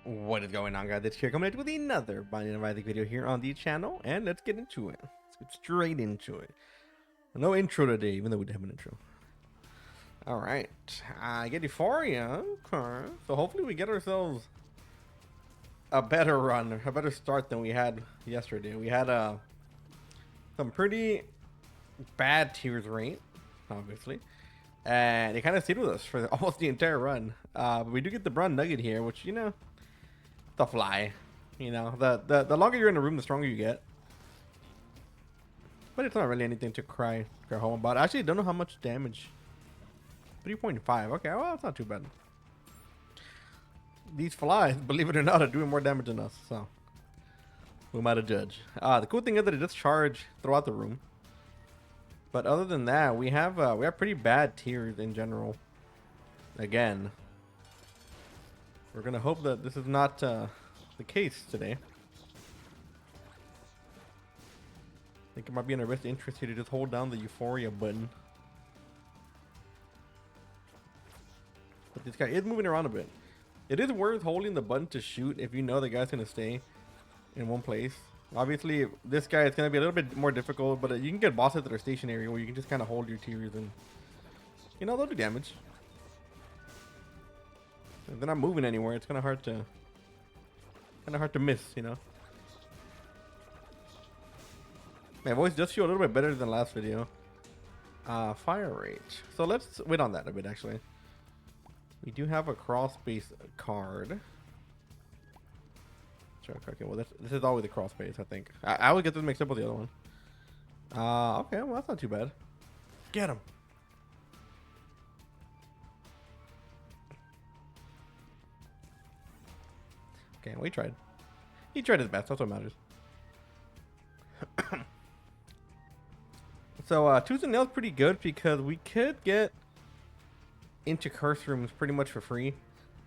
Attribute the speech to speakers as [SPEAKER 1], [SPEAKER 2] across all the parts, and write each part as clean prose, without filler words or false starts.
[SPEAKER 1] What is going on, guys? It's here coming at you with another Binding of Isaac video here on the channel, and let's get into it. Let's get straight into it. No intro today, even though we have an intro. All right, I get Euphoria. Okay, so hopefully we get ourselves a better run, a better start than we had yesterday. We had some pretty bad tiers rate, obviously, and it kind of stayed with us for almost the entire run. But we do get the Brawn Nugget here, which the fly, the longer you're in the room, the stronger you get. But it's not really anything to cry home about. I actually don't know how much damage. 3.5. Okay, well, that's not too bad. These flies, believe it or not, are doing more damage than us. So who am I to judge? The cool thing is that it does charge throughout the room. But other than that, we have pretty bad tiers in general. Again, we're gonna hope that this is not the case today. I think it might be in our best interest here to just hold down the Euphoria button. But this guy is moving around a bit. It is worth holding the button to shoot if you know the guy's gonna stay in one place. Obviously, this guy is gonna be a little bit more difficult, but you can get bosses that are stationary where you can just kind of hold your tiers and they'll do damage. If they're not moving anywhere, it's kind of hard to miss, My voice does feel a little bit better than last video. Fire rate. So let's wait on that a bit, actually. We do have a crawl space card. Sure, okay, well, this is always a crawl space, I think. I would get this mixed up with the other one. Okay, well, that's not too bad. Get him. Okay, well, he tried. He tried his best. That's what matters. So, Tooth and Nail's pretty good because we could get into curse rooms pretty much for free,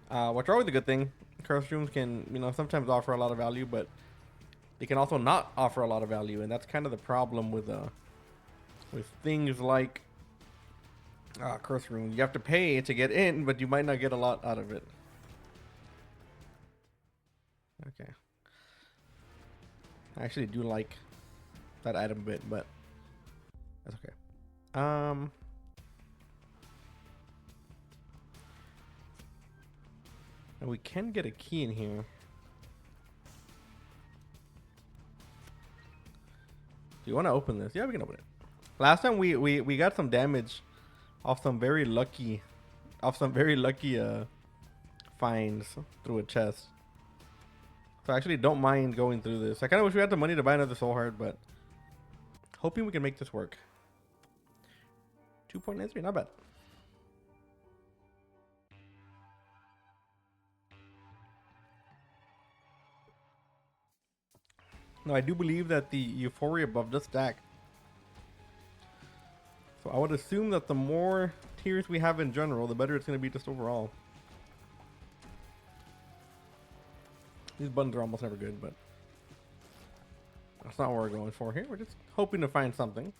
[SPEAKER 1] which are always a good thing. Curse rooms can, sometimes offer a lot of value, but they can also not offer a lot of value, and that's kind of the problem with things like curse rooms. You have to pay to get in, but you might not get a lot out of it. Okay. I actually do like that item bit, but that's okay. And we can get a key in here. Do you want to open this? Yeah, we can open it. Last time we got some damage off some very lucky finds through a chest. So I actually don't mind going through this. I kind of wish we had the money to buy another soul heart, but hoping we can make this work. 2.93, not bad. No, I do believe that the Euphoria buff does stack. So I would assume that the more tiers we have in general, the better it's going to be just overall. These buttons are almost never good, but that's not what we're going for here. We're just hoping to find something.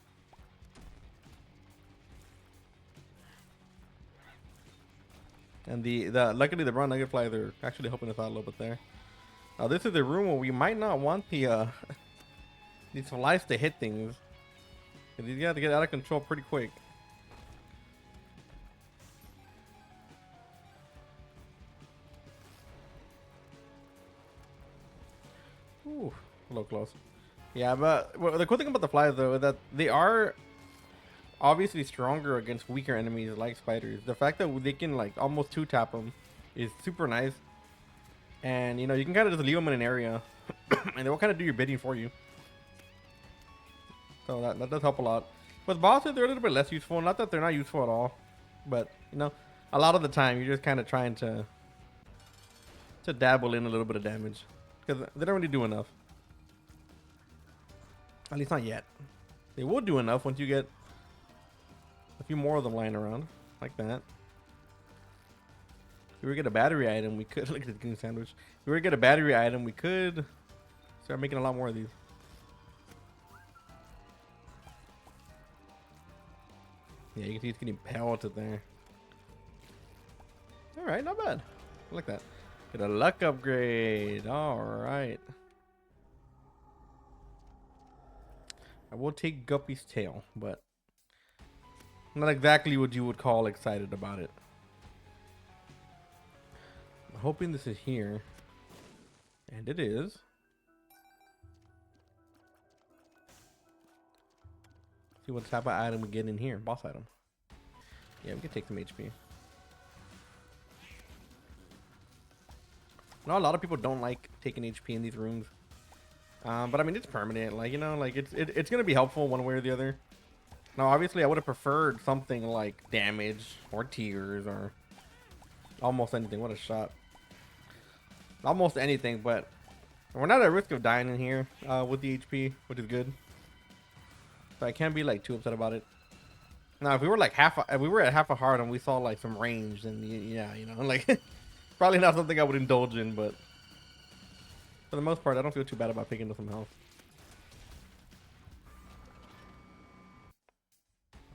[SPEAKER 1] And luckily the Brawn Nugget flies are actually helping us out a little bit there. Now this is a room where we might not want the these flies to hit things. These got to get out of control pretty quick. Ooh, a little close. Yeah, but the cool thing about the flies though is that they are obviously stronger against weaker enemies like spiders. The fact that they can like almost 2-tap them is super nice. And you can kind of just leave them in an area and they will kind of do your bidding for you. So that does help a lot. With bosses, they're a little bit less useful. Not that they're not useful at all, but a lot of the time you're just kind of trying to dabble in a little bit of damage because they don't really do enough. At least not yet. They will do enough once you get a few more of them lying around like that. If we were to get a battery item, we could look at the green sandwich. If we were to get a battery item, we could start making a lot more of these. Yeah, you can see it's getting pelleted there. All right, not bad. I like that. Get a luck upgrade. All right. I will take Guppy's tail, but not exactly what you would call excited about it. I'm hoping this is here. And it is. See what type of item we get in here. Boss item. Yeah, we can take some HP. I know a lot of people don't like taking HP in these rooms. But I mean, it's permanent. Like, you know, like it's going to be helpful one way or the other. Now, obviously, I would have preferred something like damage or tears or almost anything. What a shot. Almost anything, but we're not at risk of dying in here with the HP, which is good. So I can't be like too upset about it. Now, if we were like if we were at half a heart and we saw like some range, then yeah, you know, like probably not something I would indulge in, but for the most part, I don't feel too bad about picking up some health.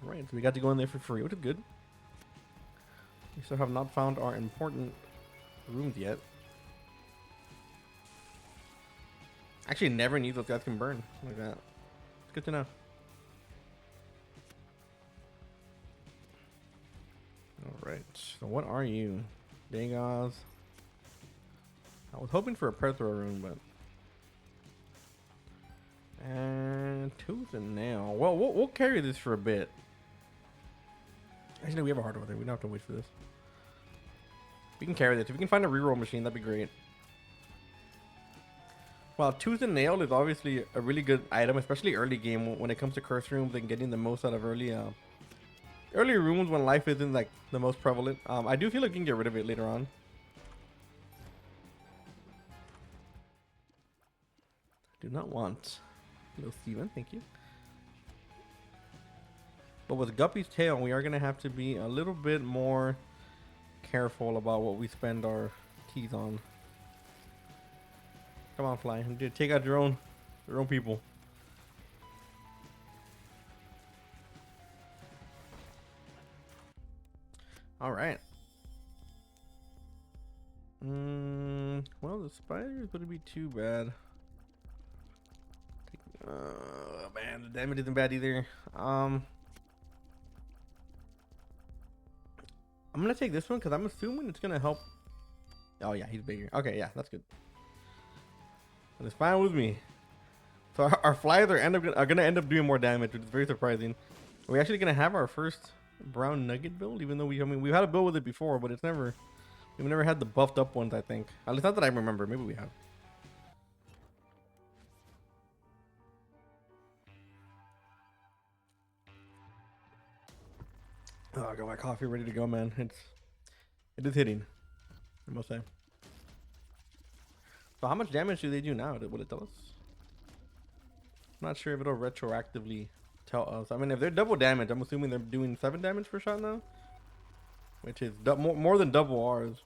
[SPEAKER 1] Alright, so we got to go in there for free, which is good. We still have not found our important rooms yet. Actually, never knew those guys can burn like that. It's good to know. Alright, so what are you? Dagaz. I was hoping for a Perthro rune, but... And tooth and nail. Well, we'll carry this for a bit. Actually, no, we have a heart over there. We don't have to wait for this. We can carry this. If we can find a reroll machine, that'd be great. Well, tooth and nail is obviously a really good item, especially early game when it comes to curse rooms and getting the most out of early rooms when life isn't like the most prevalent. I do feel like we can get rid of it later on. Do not want. Hello, Steven. Thank you. But with Guppy's tail, we are going to have to be a little bit more careful about what we spend our keys on. Come on, Fly. Dude, take out your own people. All right. Well, the spiders wouldn't be too bad. Man, the damage isn't bad either. I'm gonna take this one because I'm assuming it's gonna help. Oh yeah, he's bigger. Okay, yeah, that's good. And it's fine with me. So our flies are gonna end up doing more damage, which is very surprising. We're actually gonna have our first brown nugget build, even though we've had a build with it before, but we've never had the buffed up ones. I think, at least not that I remember. Maybe we have. Oh, I got my coffee ready to go, man. It is hitting, I must say. So how much damage do they do now? Will it tell us? I'm not sure if it'll retroactively tell us. I mean, if they're double damage, I'm assuming they're doing 7 damage per shot now, which is more than double ours.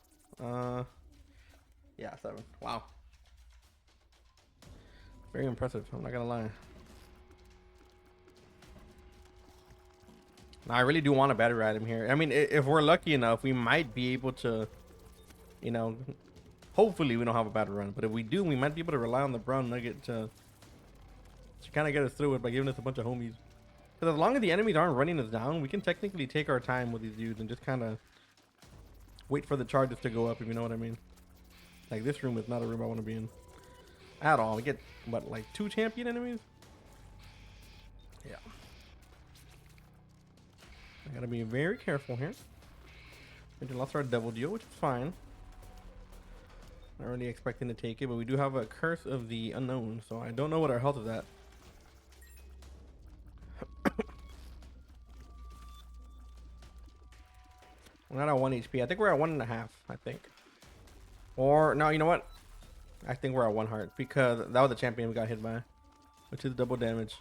[SPEAKER 1] Yeah, 7. Wow, very impressive. I'm not gonna lie. I really do want a battery item here. I mean, if we're lucky enough, we might be able to, you know, hopefully we don't have a battery run. But if we do, we might be able to rely on the brown nugget to kind of get us through it by giving us a bunch of homies. Because as long as the enemies aren't running us down, we can technically take our time with these dudes and just kind of wait for the charges to go up, if you know what I mean. Like, this room is not a room I want to be in at all. We get, what, like 2 champion enemies? Yeah. I gotta be very careful here. We just lost our double deal, which is fine. Not really expecting to take it, but we do have a curse of the unknown, so I don't know what our health is at. We're not at 1 HP. I think we're at 1.5. I think. Or no, you know what? I think we're at 1 heart because that was the champion we got hit by, which is double damage.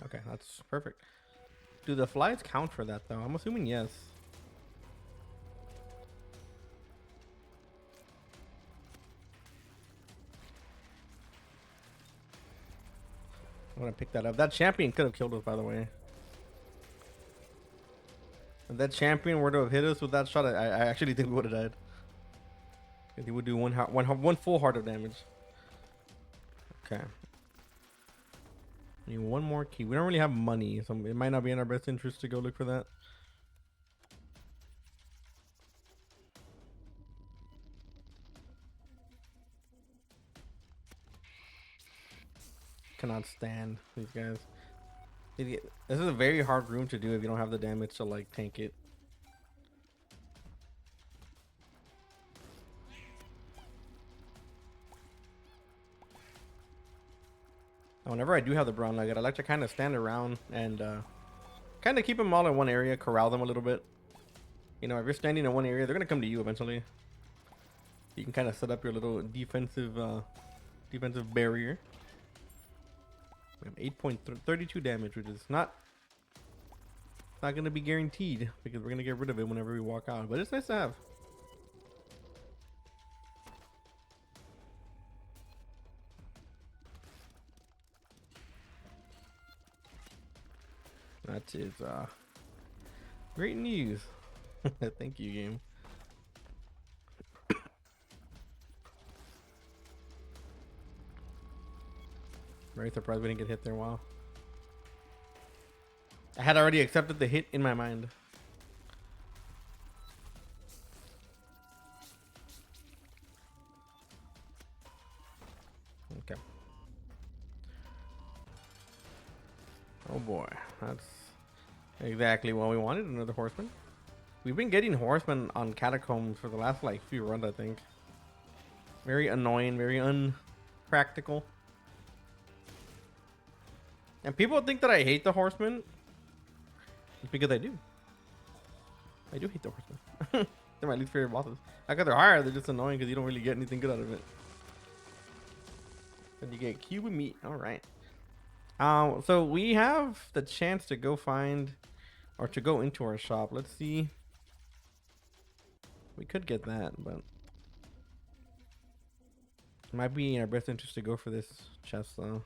[SPEAKER 1] Okay, that's perfect. Do the flies count for that though? I'm assuming yes. I'm gonna pick that up. That champion could have killed us, by the way. If that champion were to have hit us with that shot, I actually think we would have died. He would do one full heart of damage. Okay. Need one more key. We don't really have money, so it might not be in our best interest to go look for that. Cannot stand these guys. This is a very hard room to do if you don't have the damage to like tank it. Whenever I do have the brown nugget, I like to kind of stand around and kind of keep them all in one area, corral them a little bit. You know, if you're standing in one area, they're gonna come to you eventually. You can kind of set up your little defensive barrier. We have 8.32 damage, which is not gonna be guaranteed because we're gonna get rid of it whenever we walk out. But it's nice to have. That is great news. Thank you, game. Very surprised we didn't get hit there. Wow. I had already accepted the hit in my mind. Okay. Oh boy, that's exactly what we wanted. Another horseman. We've been getting horsemen on catacombs for the last like few runs, I think. Very annoying, very unpractical. And people think that I hate the horsemen. It's because I do. I do hate the horsemen. They're my least favorite bosses. Not because they're hard, they're just annoying because you don't really get anything good out of it. And you get cube and meat. Alright. So we have the chance to go find or to go into our shop. Let's see. We could get that, but it might be in our best interest to go for this chest though.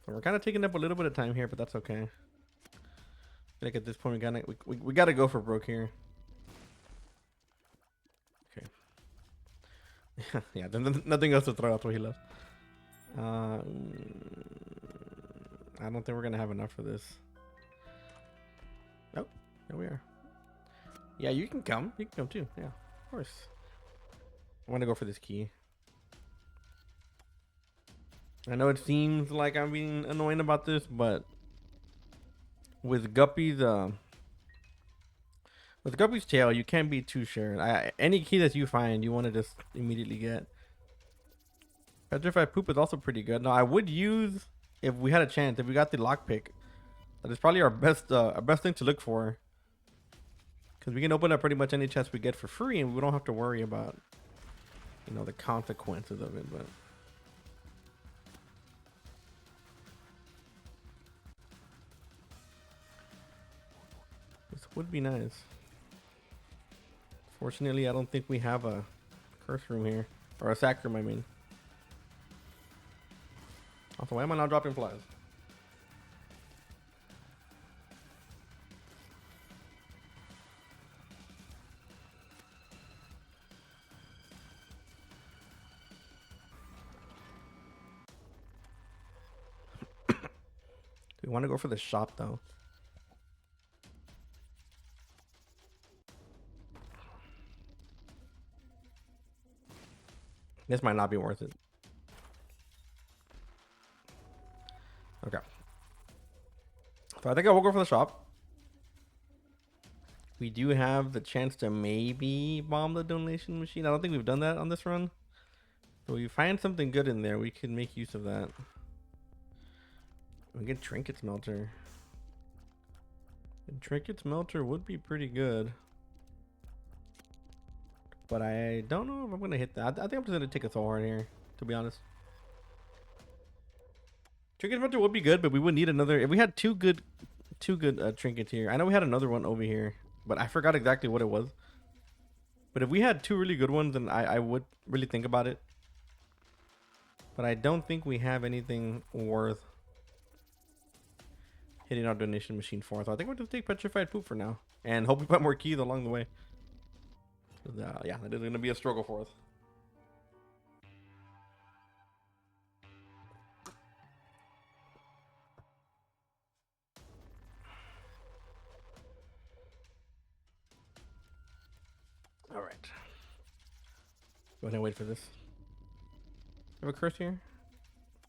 [SPEAKER 1] So we're kind of taking up a little bit of time here, but that's okay. I feel like at this point we gotta go for broke here. Okay. Yeah, nothing else to throw out what he left. I don't think we're gonna have enough for this. Oh, there we are. Yeah, you can come. You can come too. Yeah, of course. I want to go for this key. I know it seems like I'm being annoying about this, but with Guppy's tail, you can't be too sure. Any key that you find, you want to just immediately get. Petrified Poop is also pretty good. Now, I would use, if we had a chance, if we got the lockpick, that is probably our best thing to look for. Because we can open up pretty much any chest we get for free, and we don't have to worry about, you know, the consequences of it. But this would be nice. Fortunately, I don't think we have a curse room here. Or a sack room, I mean. Also, why am I not dropping flies? We want to go for the shop though. This might not be worth it. Okay. So I think I will go for the shop. We do have the chance to maybe bomb the donation machine. I don't think we've done that on this run. So if we find something good in there, we can make use of that. We get trinket smelter. And trinket smelter would be pretty good. But I don't know if I'm gonna hit that. I think I'm just gonna take a soul heart here, to be honest. Trinket smelter would be good, but we would need another. If we had two good trinkets here. I know we had another one over here, but I forgot exactly what it was. But if we had two really good ones, then I would really think about it. But I don't think we have anything worth hitting our donation machine for. So I think we'll just take petrified poop for now. And hope we put more keys along the way. Yeah, that is going to be a struggle for us. All right. Go ahead and wait for this. Have a curse here?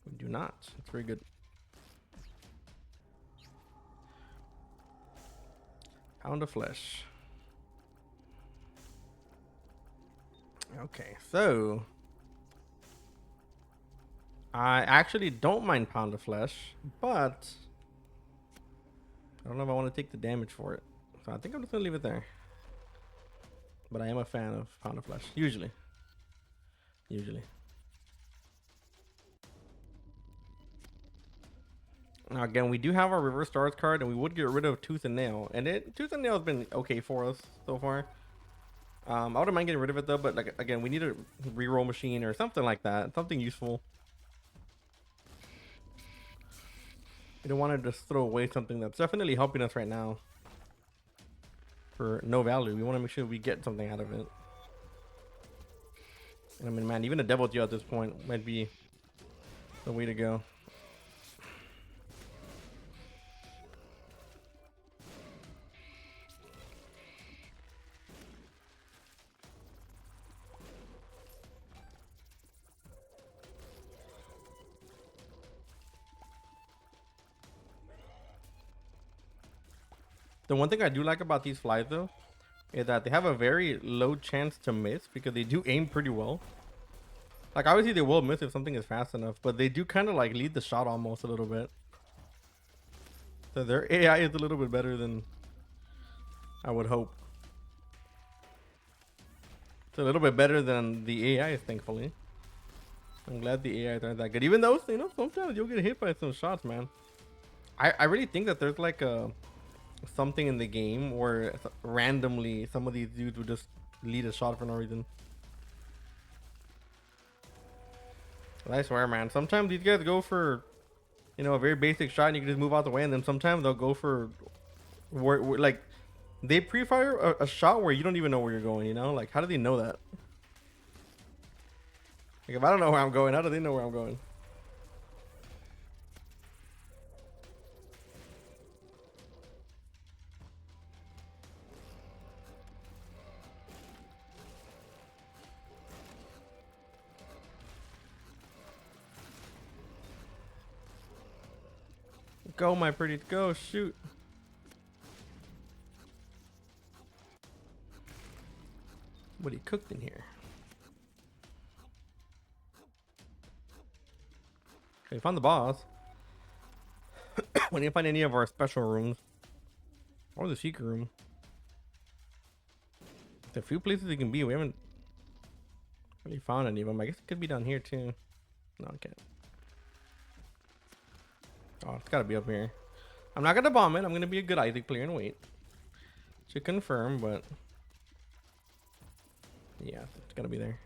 [SPEAKER 1] We do not. That's very good. Pound of flesh. Okay, so I actually don't mind pound of flesh, but I don't know if I want to take the damage for it. So I think I'm just gonna leave it there. But I am a fan of pound of flesh. Usually. Now again, we do have our reverse stars card, and we would get rid of Tooth and Nail, and Tooth and Nail has been okay for us so far. I wouldn't mind getting rid of it though, but like again, we need a reroll machine or something like that, something useful. We don't want to just throw away something that's definitely helping us right now for no value. We want to make sure we get something out of it. And I mean, man, even a Devil Deal at this point might be the way to go. The one thing I do like about these flies though is that they have a very low chance to miss because they do aim pretty well. Like obviously they will miss if something is fast enough, but they do kind of like lead the shot almost a little bit. So their AI is a little bit better than I would hope. It's a little bit better than the AI, thankfully. I'm glad the AI aren't that good. Even though, you know, sometimes you'll get hit by some shots, man. I really think that there's like a something in the game where randomly some of these dudes would just lead a shot for no reason. But I swear, man, sometimes these guys go for, you know, a very basic shot and you can just move out the way, and then sometimes they'll go for where like they pre-fire a shot where you don't even know where you're going, you know? Like, how do they know that? Like, if I don't know where I'm going, how do they know where I'm going? Go, my pretty, go, shoot. What he cooked in here. Okay, found the boss. We didn't find any of our special rooms. Or the secret room. There's a few places it can be. We haven't really found any of them. I guess it could be down here too. No, I can't. Oh, it's gotta be up here. I'm not gonna bomb it. I'm gonna be a good Isaac player and wait to confirm, but yeah, it's gotta be there.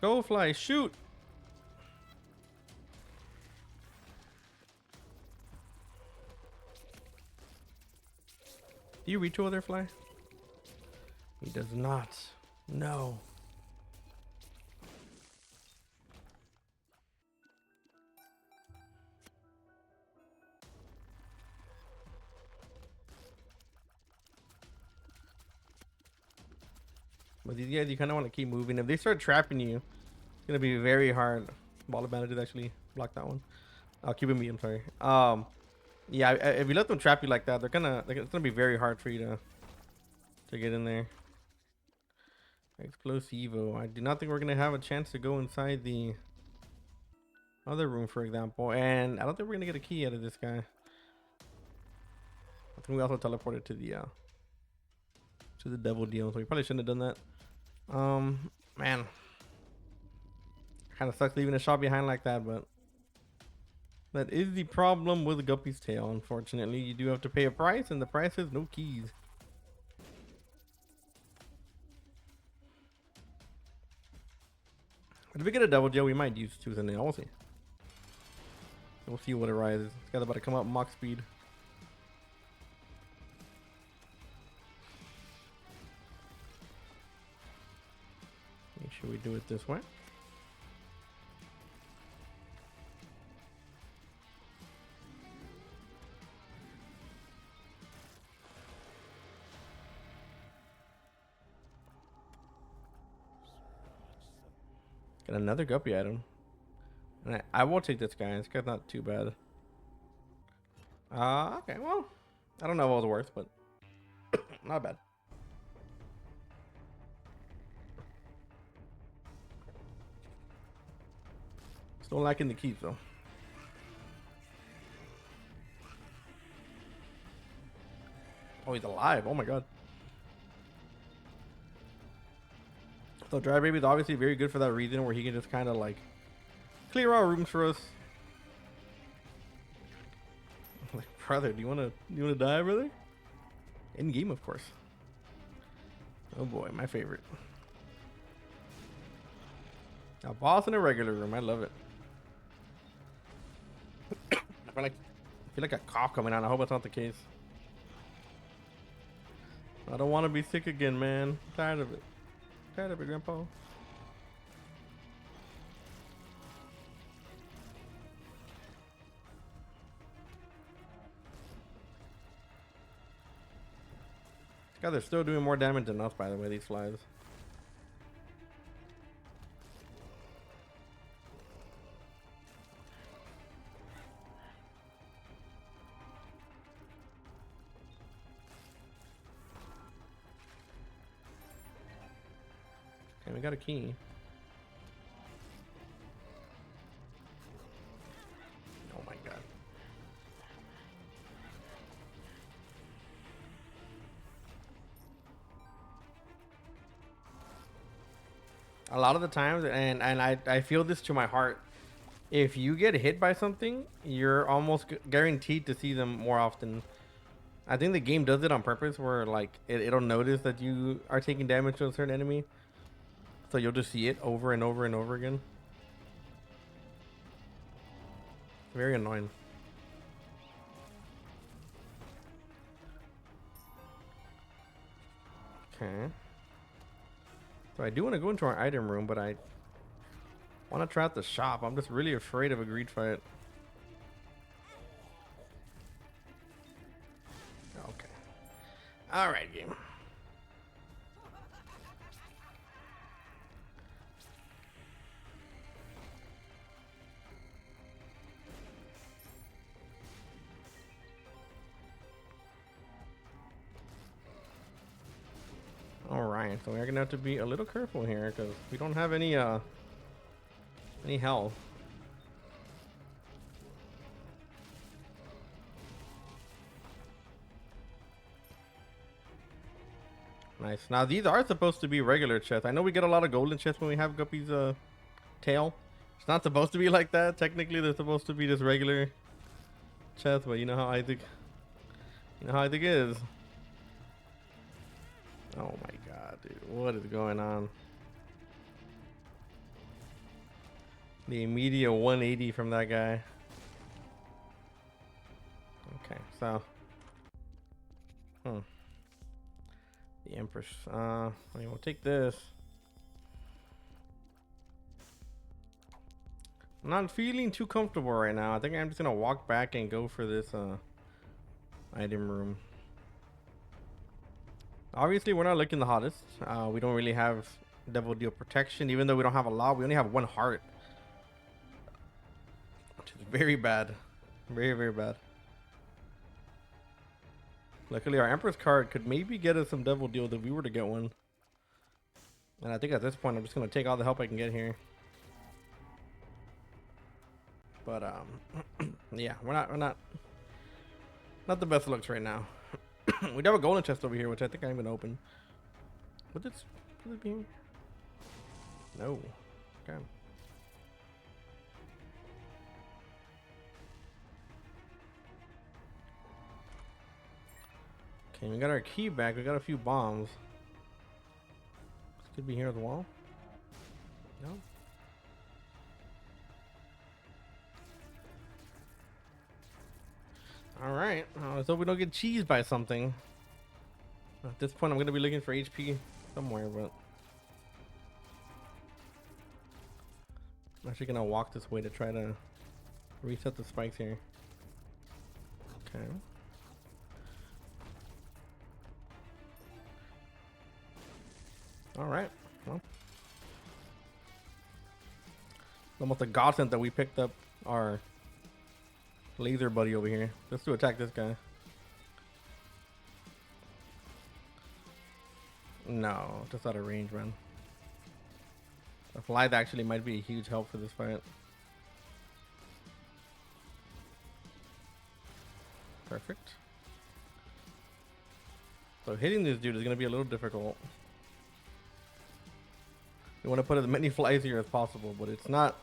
[SPEAKER 1] Go fly, shoot! Do you reach over there, fly? He does not. No. But these guys, you kind of want to keep moving. If they start trapping you, it's gonna be very hard. Ball of bandages actually block that one. I'll keep it me. I'm sorry. Yeah. If you let them trap you like that, it's gonna be very hard for you to get in there. Explosivo. I do not think we're gonna have a chance to go inside the other room, for example, and I don't think we're gonna get a key out of this guy. I think we also teleported to the Devil Deal, so we probably shouldn't have done that. Man, kind of sucks leaving a shot behind like that, but that is the problem with Guppy's Tail. Unfortunately, you do have to pay a price, and the price is no keys. If we get a double deal, we might use Tooth and Nail. We'll see. We'll see what it rises. This guy's about to come up Mach speed. Make sure we do it this way. Got another guppy item. And I will take this guy. This guy's not too bad. Okay, well, I don't know what it was worth, but not bad. Still lacking the keys though. Oh, he's alive. Oh my god. So Dry Baby is obviously very good for that reason, where he can just kind of like clear out rooms for us. Like, brother, do you wanna die, brother? In game, of course. Oh boy, my favorite. A boss in a regular room. I love it. I feel like a cough coming on. I hope it's not the case. I don't want to be sick again, man. I'm tired of it. Tired of it, Grandpa. God, they're still doing more damage than us, by the way, these flies. Okay, we got a key. Oh my god. A lot of the times, and I feel this to my heart, if you get hit by something, you're almost guaranteed to see them more often. I think the game does it on purpose, where like it'll notice that you are taking damage to a certain enemy, so you'll just see it over and over and over again. Very annoying. Okay. So I do want to go into our item room, but I want to try out the shop. I'm just really afraid of a greed fight. Okay. All right, game. All right, so we're gonna have to be a little careful here because we don't have any health. Nice. Now these are supposed to be regular chests. I know we get a lot of golden chests when we have Guppy's tail. It's not supposed to be like that. Technically, they're supposed to be just regular chests, but you know how Isaac is. Oh my god, dude. What is going on? The immediate 180 from that guy. Okay, so. The Empress. I mean, we'll take this. I'm not feeling too comfortable right now. I think I'm just gonna walk back and go for this item room. Obviously, we're not looking the hottest. We don't really have Devil Deal protection, even though we don't have a lot. We only have 1 heart, which is very bad, very, very bad. Luckily, our Empress card could maybe get us some Devil Deal if we were to get one. And I think at this point, I'm just gonna take all the help I can get here. But yeah, we're not the best looks right now. We do have a golden chest over here, which I think I'm gonna open. Would it be here? No. Okay. Okay, we got our key back. We got a few bombs. This could be here at the wall. No. Let's hope we don't get cheesed by something. At this point, I'm gonna be looking for HP somewhere, but I'm actually gonna walk this way to try to reset the spikes here. Okay. All right. Well, almost a godsend that we picked up our laser buddy over here just to attack this guy. No, just out of range, man. The fly actually might be a huge help for this fight. Perfect. So hitting this dude is going to be a little difficult. You want to put as many flies here as possible, but it's not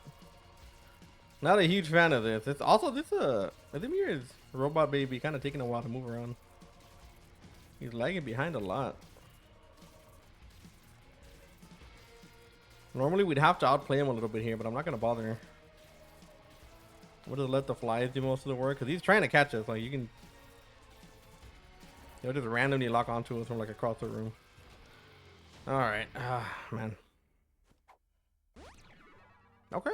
[SPEAKER 1] a huge fan of this. It's also this Ademir's robot baby kind of taking a while to move around. He's lagging behind a lot. Normally we'd have to outplay him a little bit here, but I'm not gonna bother. We'll just let the flies do most of the work because he's trying to catch us. Like they'll just randomly lock onto us from like across the room. All right, man. Okay.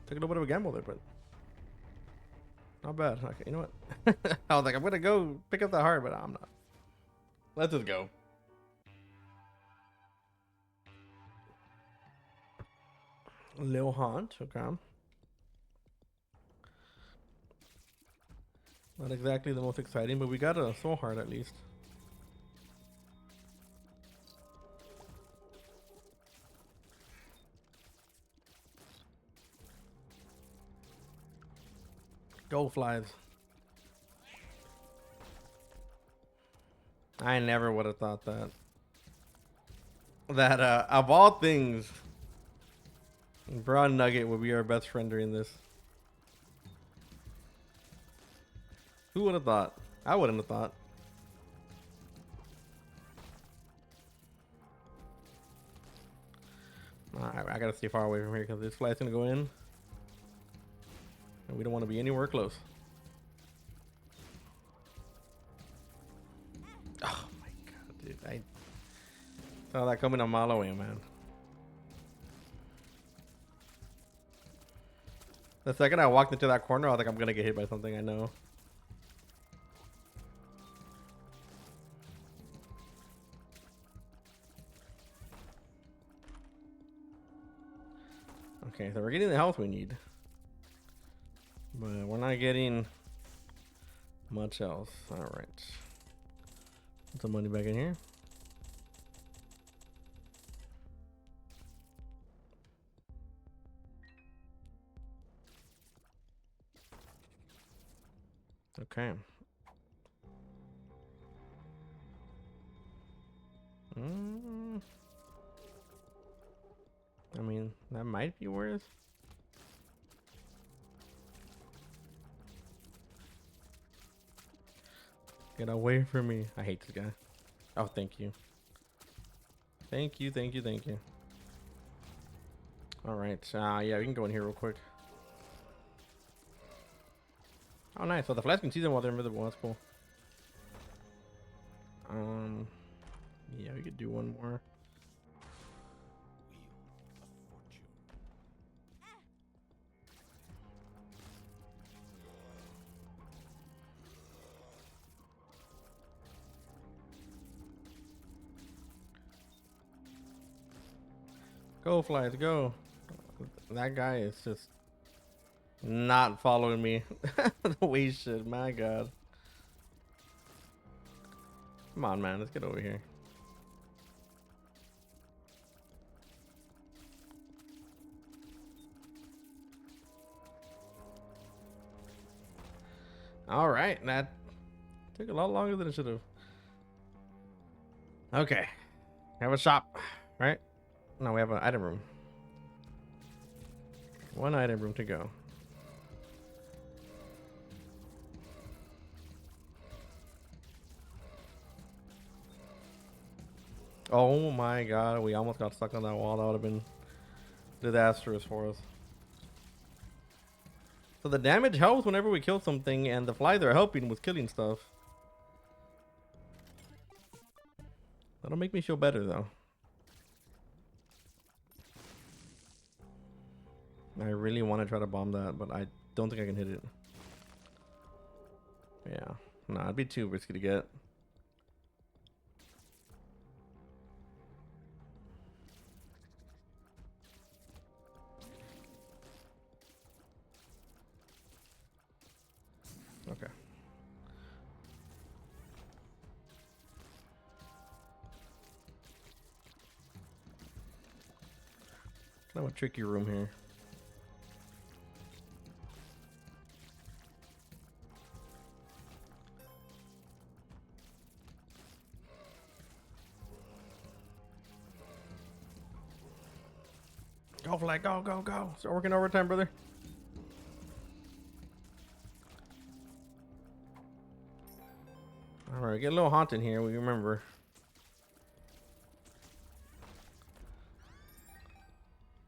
[SPEAKER 1] Took a little bit of a gamble there, but not bad. Okay, you know what? I was like, I'm gonna go pick up that heart, but I'm not. Let's just go. Lil Haunt, okay. Not exactly the most exciting, but we got a soul heart at least. Go flies. I never would have thought that. That of all things, Brown Nugget would be our best friend during this. Who would have thought? I wouldn't have thought. I gotta stay far away from here because this flight's gonna go in. And we don't want to be anywhere close. Oh my god, dude. I saw that coming a mile away, man. The second I walked into that corner, I was like, I'm gonna get hit by something, I know. Okay, so we're getting the health we need. But we're not getting much else. Alright. Put some money back in here. Okay. I mean, that might be worth. Get away from me. I hate this guy. Oh, thank you. Thank you, thank you, thank you. Alright, yeah, we can go in here real quick. Oh, nice. So the flash can see them while they're invisible. That's cool. Yeah, we could do one more. Go, flies, go. That guy is just not following me the way he should. My god. Come on, man. Let's get over here. All right. That took a lot longer than it should have. Okay. Have a shop, right? No, we have an item room. One item room to go. Oh my god, we almost got stuck on that wall. That would have been disastrous for us. So the damage helps whenever we kill something, and the flies are helping with killing stuff. That'll make me feel better though. I really want to try to bomb that, but I don't think I can hit it. Yeah, no, it'd be too risky to get. Okay. Kind of a tricky room here. Go flag, go, go, go. Start working overtime, brother. Alright, get a little haunting here, we remember.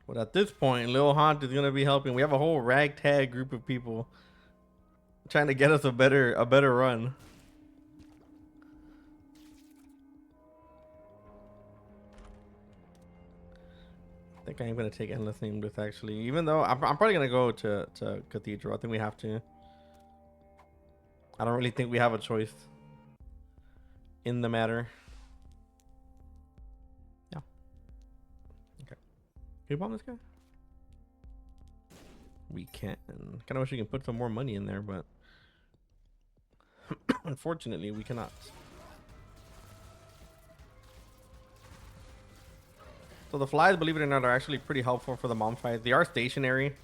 [SPEAKER 1] But at this point, Lil Haunt is gonna be helping. We have a whole ragtag group of people trying to get us a better run. I think I'm gonna take Endless Nameless actually, even though I'm probably gonna go to Cathedral. I think we have to. I don't really think we have a choice in the matter. Yeah. Okay. Can you bomb this guy? We can. Kind of wish we can put some more money in there, but unfortunately we cannot. So the flies, believe it or not, are actually pretty helpful for the mom fights. They are stationary,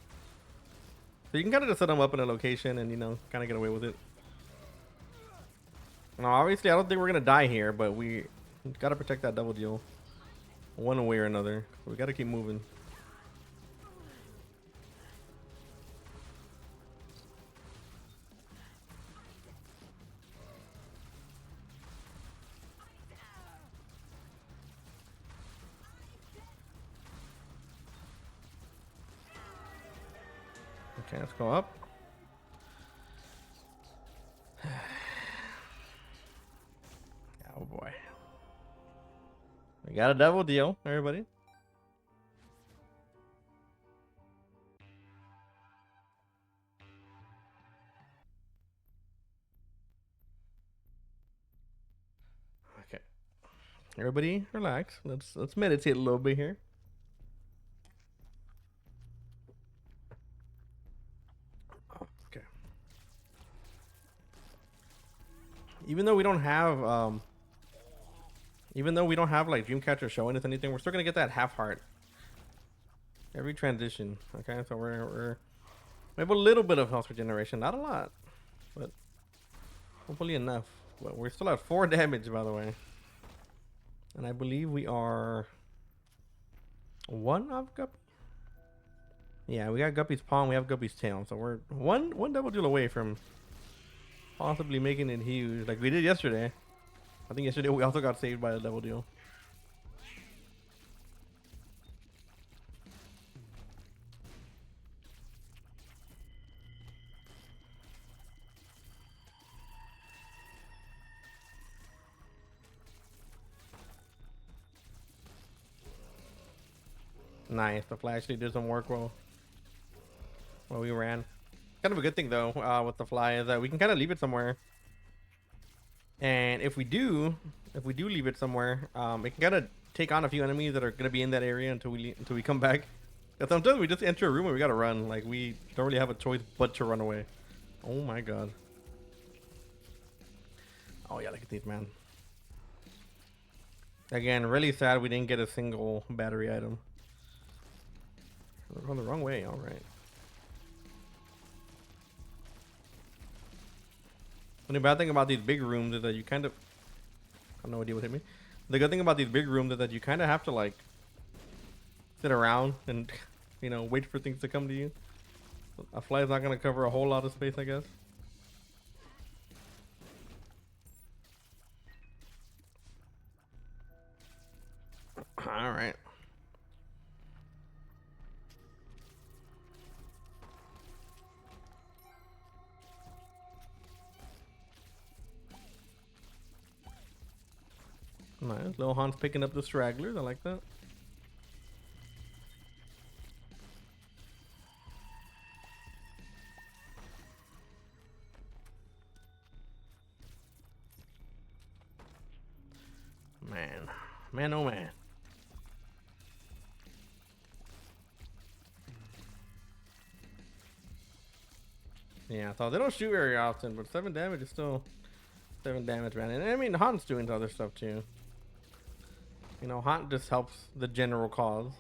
[SPEAKER 1] so you can kind of just set them up in a location and, you know, kind of get away with it. Now, obviously, I don't think we're gonna die here, but we gotta protect that double deal one way or another. So we gotta keep moving. Okay, let's go up. Oh boy. We got a double deal, everybody. Okay. Everybody relax. Let's meditate a little bit here. Okay. Even though we don't have like Dreamcatcher showing us anything, we're still gonna get that half heart every transition. Okay, so we have a little bit of health regeneration, not a lot, but hopefully enough. But we're still at 4 damage, by the way, and I believe we are 1 off Guppy. Yeah, we got Guppy's palm, we have Guppy's tail, so we're one double deal away from possibly making it huge, like we did yesterday. I think yesterday we also got saved by a double deal. Nice, the fly actually did some work while we ran. Kind of a good thing though, with the fly is that we can kind of leave it somewhere. And if we do leave it somewhere, it can kind of take on a few enemies that are gonna be in that area until we come back. Because sometimes we just enter a room and we gotta run. Like we don't really have a choice but to run away. Oh my god. Oh yeah, look at these, man. Again, really sad we didn't get a single battery item. We're going the wrong way. All right. The bad thing about these big rooms is that you kind of, I have no idea what hit me. The good thing about these big rooms is that you kind of have to like sit around and, you know, wait for things to come to you. A fly is not going to cover a whole lot of space, I guess. All right. Excellent. Little Han's picking up the stragglers. I like that. Man. Man, oh man. Yeah, so they don't shoot very often, but 7 damage is still 7 damage, man. And I mean, Han's doing other stuff too. You know, Han just helps the general cause.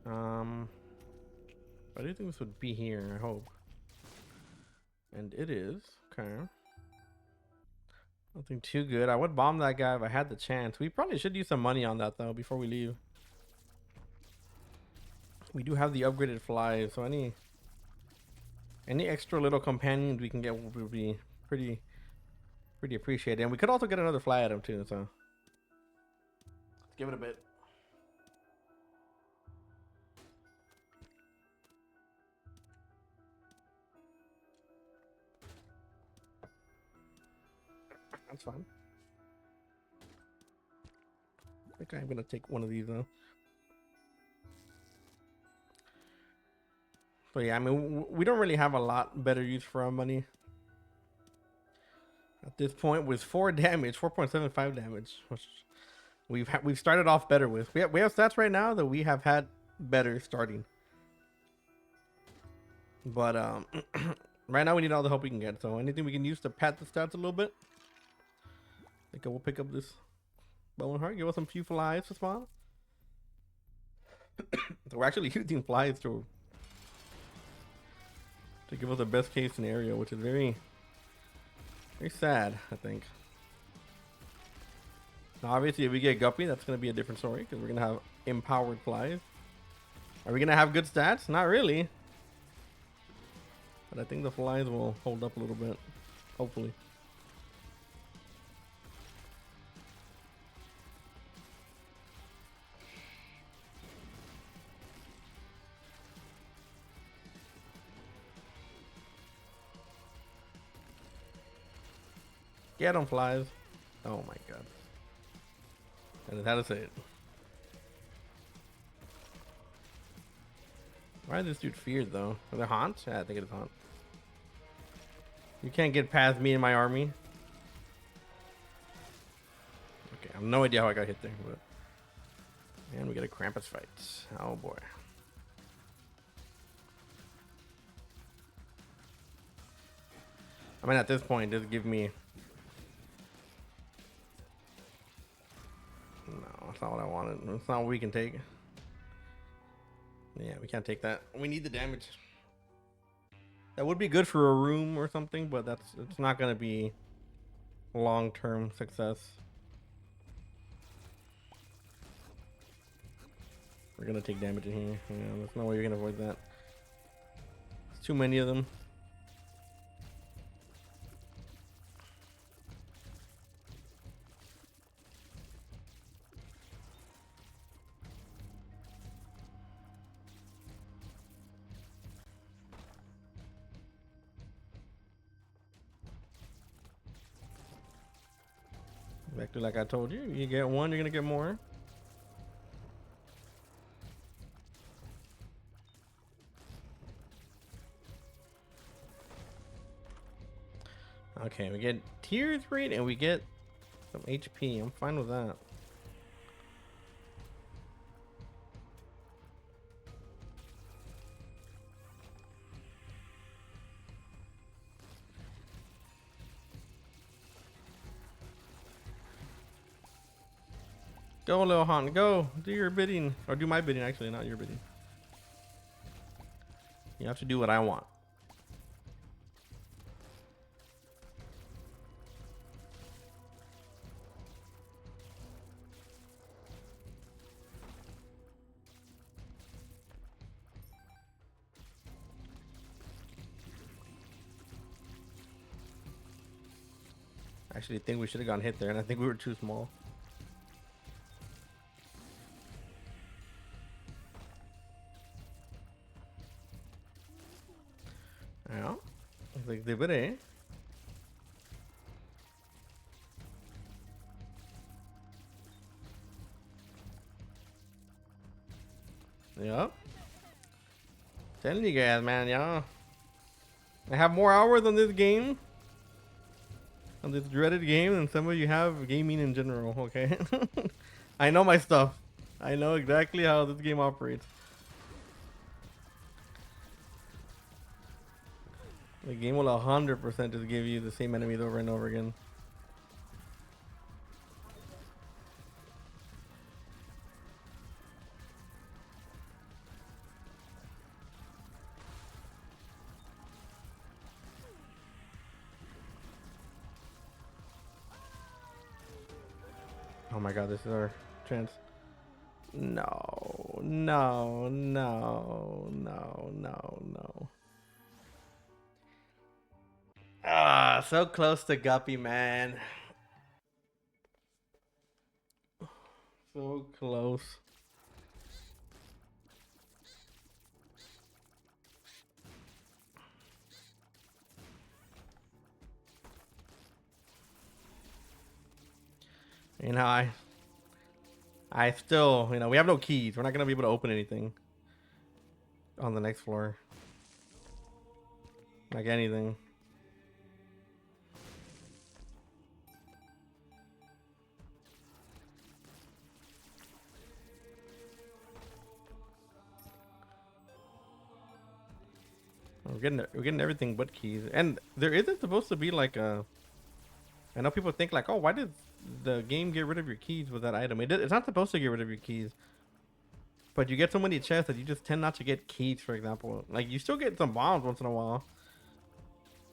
[SPEAKER 1] I do think this would be here, I hope. And it is. Okay. Nothing too good. I would bomb that guy if I had the chance. We probably should use some money on that though before we leave. We do have the upgraded fly, so any extra little companions we can get will be pretty appreciated. And we could also get another fly at him too, so let's give it a bit. That's fine. I think I'm gonna take one of these though. So yeah, I mean, we don't really have a lot better use for our money at this point. With 4 damage, 4.75 damage, which we've started off better with. We have stats right now that we have had better starting, but right now we need all the help we can get. So anything we can use to pad the stats a little bit. I think we'll pick up this bow and heart. Give us some few flies to spawn. So we're actually using flies to give us the best case scenario, which is very sad, I think. Now, obviously, if we get Guppy, that's going to be a different story because we're going to have empowered flies. Are we going to have good stats? Not really. But I think the flies will hold up a little bit, hopefully. Get on flies. Oh my god. That is how to say it. Why is this dude feared though? Are they Haunt? Yeah, I think it is Haunt. You can't get past me and my army. Okay, I have no idea how I got hit there, but and we get a Krampus fight. Oh boy. I mean, at this point, just give me. No, that's not what I wanted. That's not what we can take. Yeah, we can't take that. We need the damage. That would be good for a room or something, but it's not gonna be long-term success. We're gonna take damage in here. Yeah, there's no way you're gonna avoid that. There's too many of them. Back to like I told you, you get one, you're gonna get more. Okay, we get tier 3 and we get some HP. I'm fine with that. Go, Lil Han, go. Do your bidding. Or do my bidding, actually, not your bidding. You have to do what I want. I actually think we should have gone hit there, and I think we were too small. Ja, like they were. Yep. Telling you guys, man, y'all. I have more hours on this game, on this dreaded game, than some of you have gaming in general. Okay. I know my stuff. I know exactly how this game operates. The game will 100% just give you the same enemies over and over again. Oh my god, this is our chance. No, no, no, no, no, no. Ah, so close to Guppy, man. So close. You know, I still, you know, we have no keys. We're not gonna be able to open anything on the next floor. Like anything. We're getting everything but keys. And there isn't supposed to be like a. I know people think like, oh, why did the game get rid of your keys with that item? It's not supposed to get rid of your keys. But you get so many chests that you just tend not to get keys, for example. Like, you still get some bombs once in a while.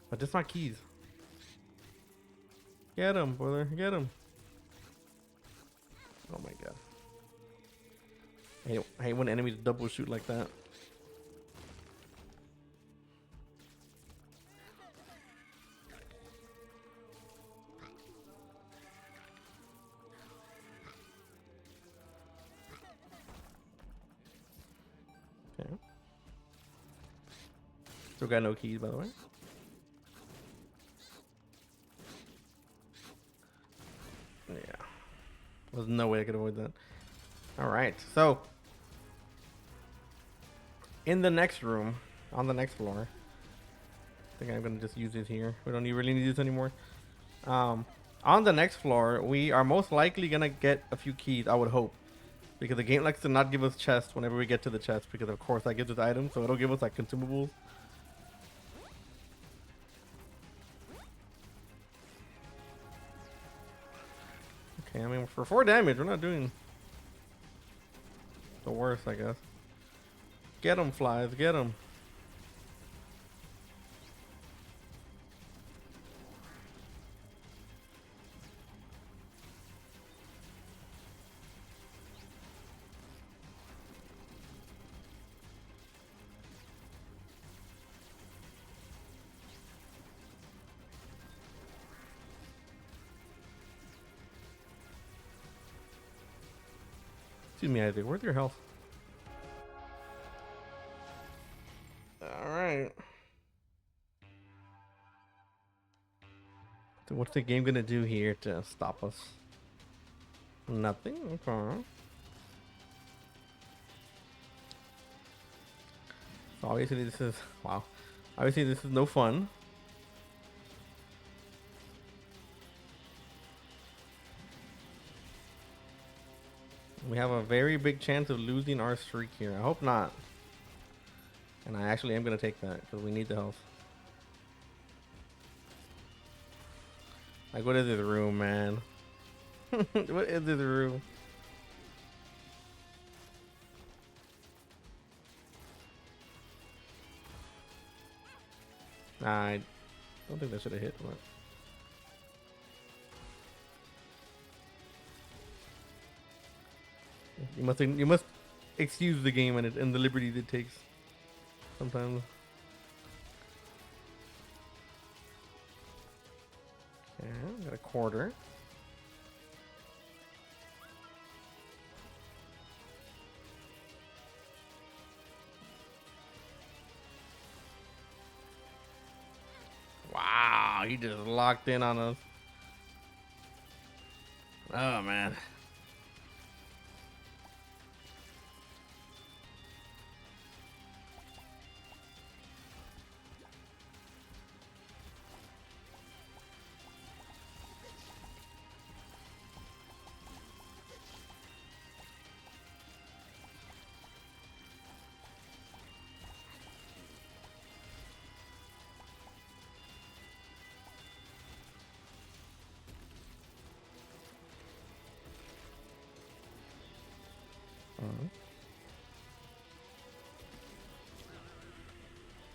[SPEAKER 1] But just not keys. Get him, brother. Get him. Oh my god. I hate when enemies double shoot like that. Okay. Still got no keys, by the way. Yeah. There's no way I could avoid that. Alright, so. In the next room, on the next floor. I think I'm going to just use it here. We don't really need this anymore. On the next floor, we are most likely going to get a few keys, I would hope. Because the game likes to not give us chests whenever we get to the chest. Because, of course, that gives us items. So it'll give us, like, consumables. Okay, I mean, for 4 damage, we're not doing the worst, I guess. Get them, flies. Get them. Excuse me, Isaac. Where's your health? Alright. So what's the game gonna do here to stop us? Nothing? Okay. So obviously this is... Wow. Obviously this is no fun. We have a very big chance of losing our streak here. I hope not. And I actually am going to take that because we need the health. Like, what is this room, man? What is this room? I don't think that should have hit. But... You must excuse the game and the liberties it takes sometimes. Okay, got a quarter. Wow, he just locked in on us. Oh man.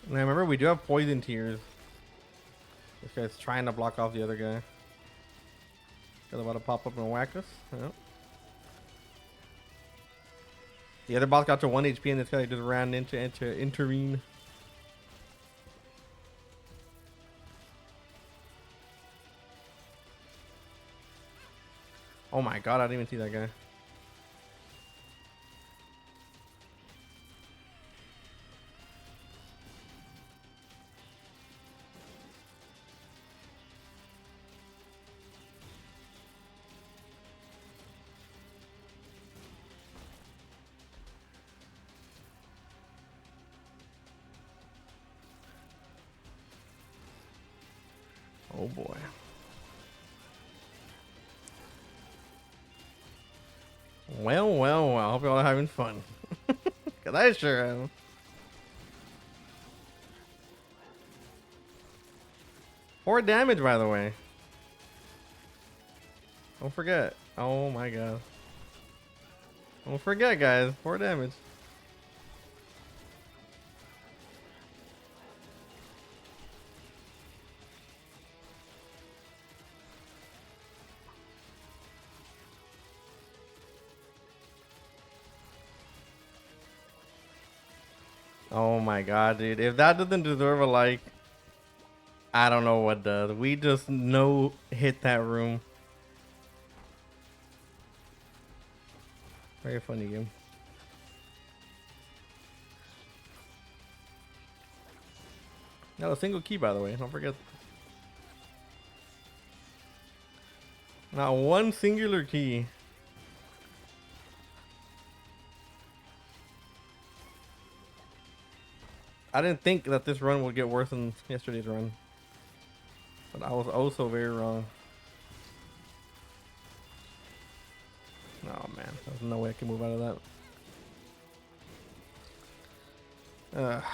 [SPEAKER 1] And remember, we do have poison tears. This guy's trying to block off the other guy. He's about to pop up and whack us. Yep. The other boss got to 1 HP and this guy just ran into intervene. Oh my god, I didn't even see that guy. Oh boy. Well, I hope y'all are having fun. Cause I sure am. Four damage, by the way. Don't forget. Oh my god. Don't forget, guys. 4 damage. Oh my god, dude. If that doesn't deserve a like, I don't know what does. We just no hit that room. Very funny game. Not a single key, by the way. Don't forget. Not one singular key. I didn't think that this run would get worse than yesterday's run. But I was also very wrong. Oh man, there's no way I can move out of that.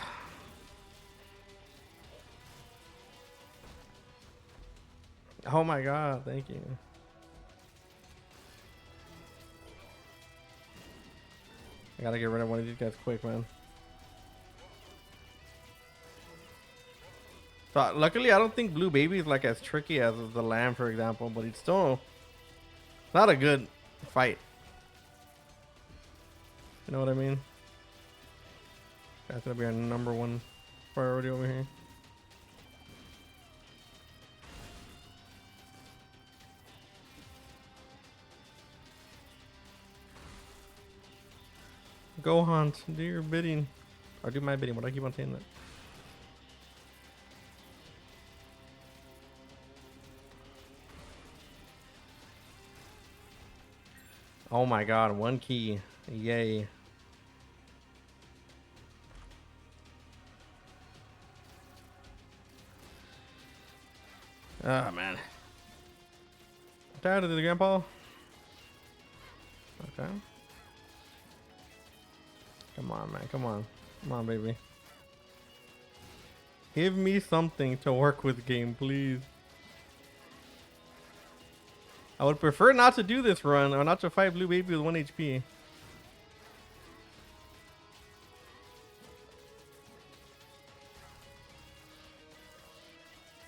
[SPEAKER 1] Oh my god, thank you. I gotta get rid of one of these guys quick, man. So luckily, I don't think Blue Baby is like as tricky as the Lamb, for example, but it's still not a good fight. You know what I mean? That's gonna be our #1 priority over here. Go hunt, do your bidding. Or do my bidding, but I keep on saying that. Oh my god, 1 key. Yay. Oh man. Tired of the grandpa? Okay. Come on, man. Come on. Come on, baby. Give me something to work with, game, please. I would prefer not to do this run or not to fight Blue Baby with 1 HP.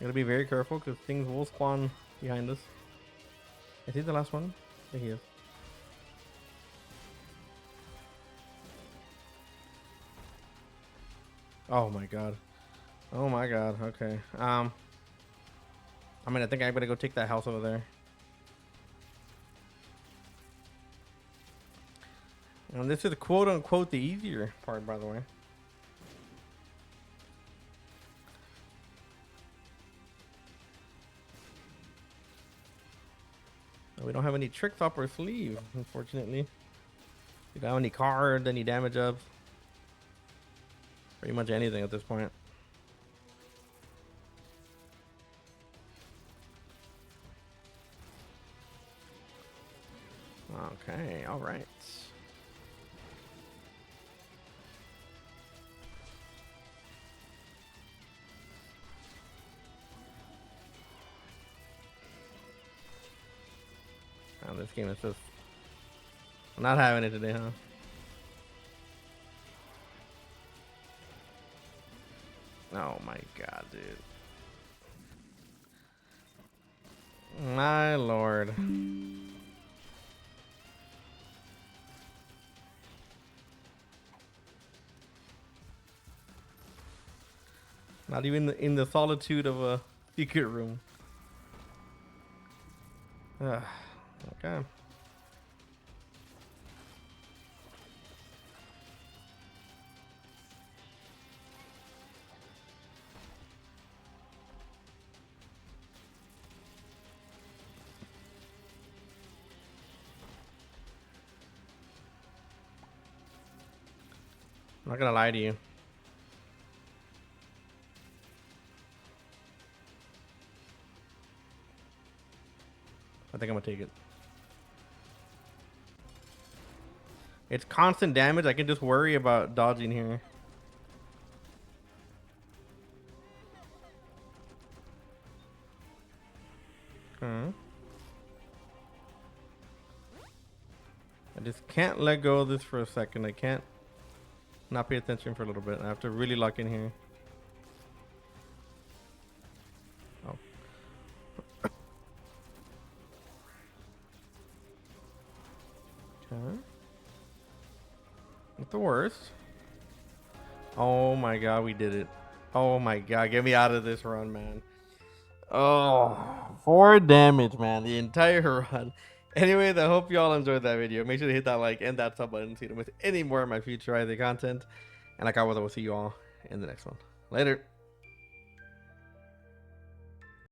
[SPEAKER 1] Gotta be very careful because things will spawn behind us. Is he the last one? I think he is. Oh my god. Oh my god. Okay. I mean, I think I better go take that house over there. And this is quote unquote the easier part, by the way. We don't have any tricks up our sleeve, unfortunately. We don't have any cards, any damage ups. Pretty much anything at this point. Okay, alright. Oh, this game is just... I'm not having it today, huh? Oh my god, dude. My lord. Not even in the solitude of a secret room. Ugh. Okay. I'm not gonna lie to you. I think I'm gonna take it. It's constant damage. I can just worry about dodging here. Okay. I just can't let go of this for a second. I can't not pay attention for a little bit. I have to really lock in here. Oh. Okay. Not the worst. Oh my god, we did it. Oh my god, get me out of this run, man. Oh, 4 damage, man. The entire run. Anyways, I hope you all enjoyed that video. Make sure to hit that like and that sub button to see them with any more of my future Isaac content. And like always, I will see you all in the next one. Later.